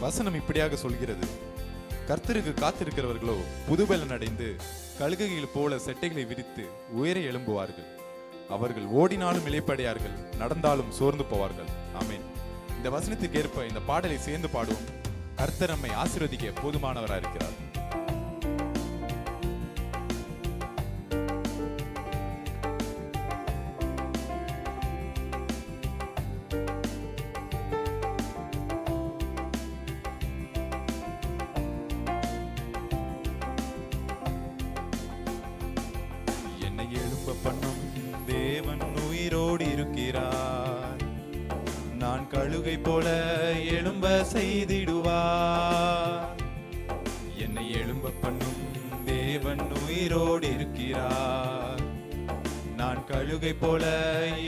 வசனம் இப்படியாக சொல்கிறது, கர்த்தருக்கு காத்திருக்கிறவர்களோ புதுபலன் அடைந்து கழுகுகள் போல செட்டைகளை விரித்து உயர எழும்புவார்கள். அவர்கள் ஓடினாலும் இளைப்படையார்கள், நடந்தாலும் சோர்ந்து போவார்கள். ஆமென். இந்த வசனத்துக்கு ஏற்ப இந்த பாடலை சேர்ந்து பாடுவோம். கர்த்தர் நம்மை ஆசீர்வதிக்க போதுமானவராக இருக்கிறார். எழும்ப பண்ணும் தேவன் உயிரோடு இருக்கிறார். நான் கழுகை போல எழும்ப செய்திடுவார். என்னை எழும்ப பண்ணும் தேவன் உயிரோடு இருக்கிறார். நான் கழுகை போல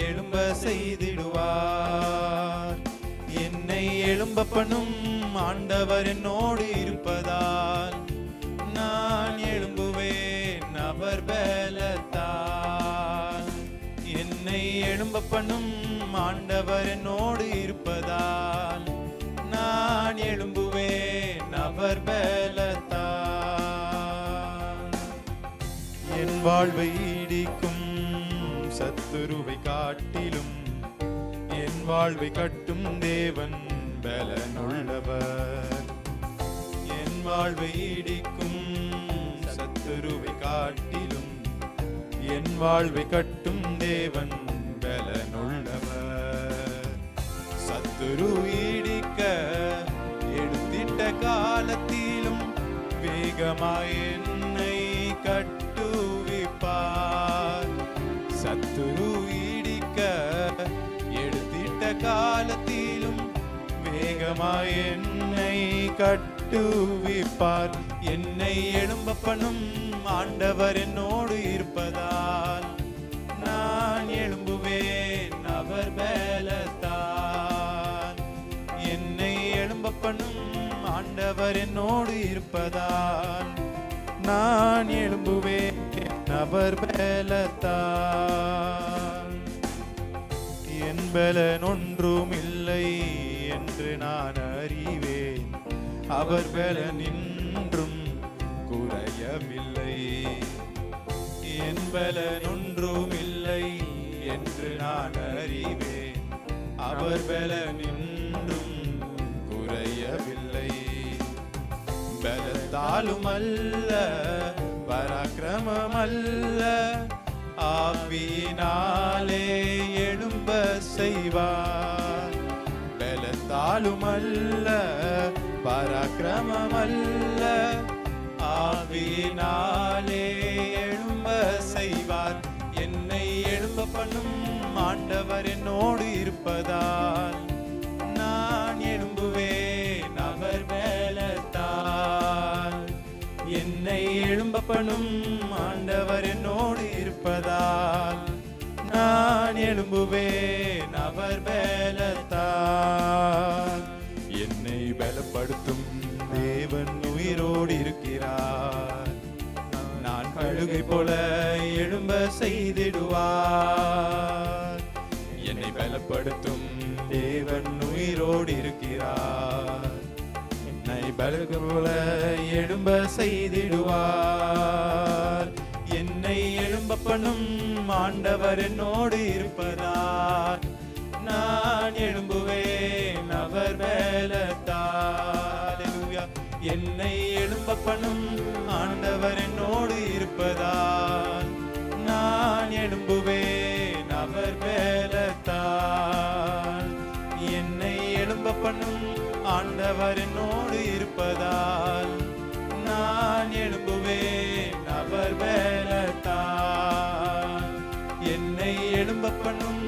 எழும்ப செய்திடுவார். என்னை எழும்ப பண்ணும் ஆண்டவர் என்னோடு இருப்பதால் நான் எழும்புவேன் அவர் பலத்தால். என்னை எழும்ப பண்ணும் ஆண்டவர் என்னோடு இருப்பதால் நான் எழும்புவேன் அவர் பலத்தால். என் வாழ்வை இடிக்கும் சத்துருவை காட்டிலும் என் வாழ்வை கட்டும் தேவன் பலனுள்ளவர். என் வாழ்வை இடிக்கும் சத்துருவை காட்டிலும் என் வாழ்வை கட்டும் தேவன் பலனுள்ளவர். சத்துரு இடிக்க எடுத்திட்ட காலத்திலும் வேகமாய் என்னை கட்டுவிப்பார். சத்துரு இடிக்க எடுத்திட்ட காலத்திலும் வேகமாய் என்னை கட்டுவிப்பார். என்னை எழும்ப பண்ணும் ஆண்டவர் என்னோடு இருப்பதால் நான் எழும்புவேன் அவர் பலத்தால். என்னை எழும்ப பண்ணும் ஆண்டவர் என்னோடு இருப்பதால் நான் எழும்புவேன் அவர் பலத்தால். என் பலன் ஒன்றும் இல்லை என்று நான் அறிவேன், அவர் பலன் இன்றும் குறையவில்லை. என் பலன் ஒன்றும் இல்லை என்று நான் அறிவேன், அவர் பலன் இன்றும் குறையவில்லை. பலத்தாலும் அல்ல பராக்கிரமம் அல்ல, ஆவியினாலே எழும்ப செய்வார். பலத்தாலும் அல்ல பராக்கிரமம் அல்ல, ஆவியினாலே எழும்ப செய்வார். என்னை எழும்ப பண்ணும் ஆண்டவர் என்னோடு இருப்பதால் நான் எழும்புவேன் அவர் பலத்தால். என்னை எழும்ப பண்ணும் ஆண்டவர் என்னோடு இருப்பதால் நான் எழும்புவேன் அவர் பலத்தால். என்னை பலப்படுத்தும் தேவன் உயிரோடு இருக்கிறார். நான் கழுகை போல எழும்ப செய்திடுவார். என்னை பலப்படுத்தும் தேவன் உயிரோடு இருக்கிறார். என்னை பலகை போல எழும்ப செய்திடுவார். என்னை எழும்ப பண்ணும் ஆண்டவர் என்னோடு இருப்பதால் நான் எழும்புவேன் அவர் பலத்தால். என்னை எழும்ப பண்ணும் ஆண்டவர் என்னோடு இருப்பதால் நான் எழும்புவேன் அவர் பலத்தால். என்னை எழும்ப பண்ணும் ஆண்டவர் என்னோடு இருப்பதால் நான் எழும்புவேன் அவர் பலத்தால். என்னை எழும்ப பண்ணும்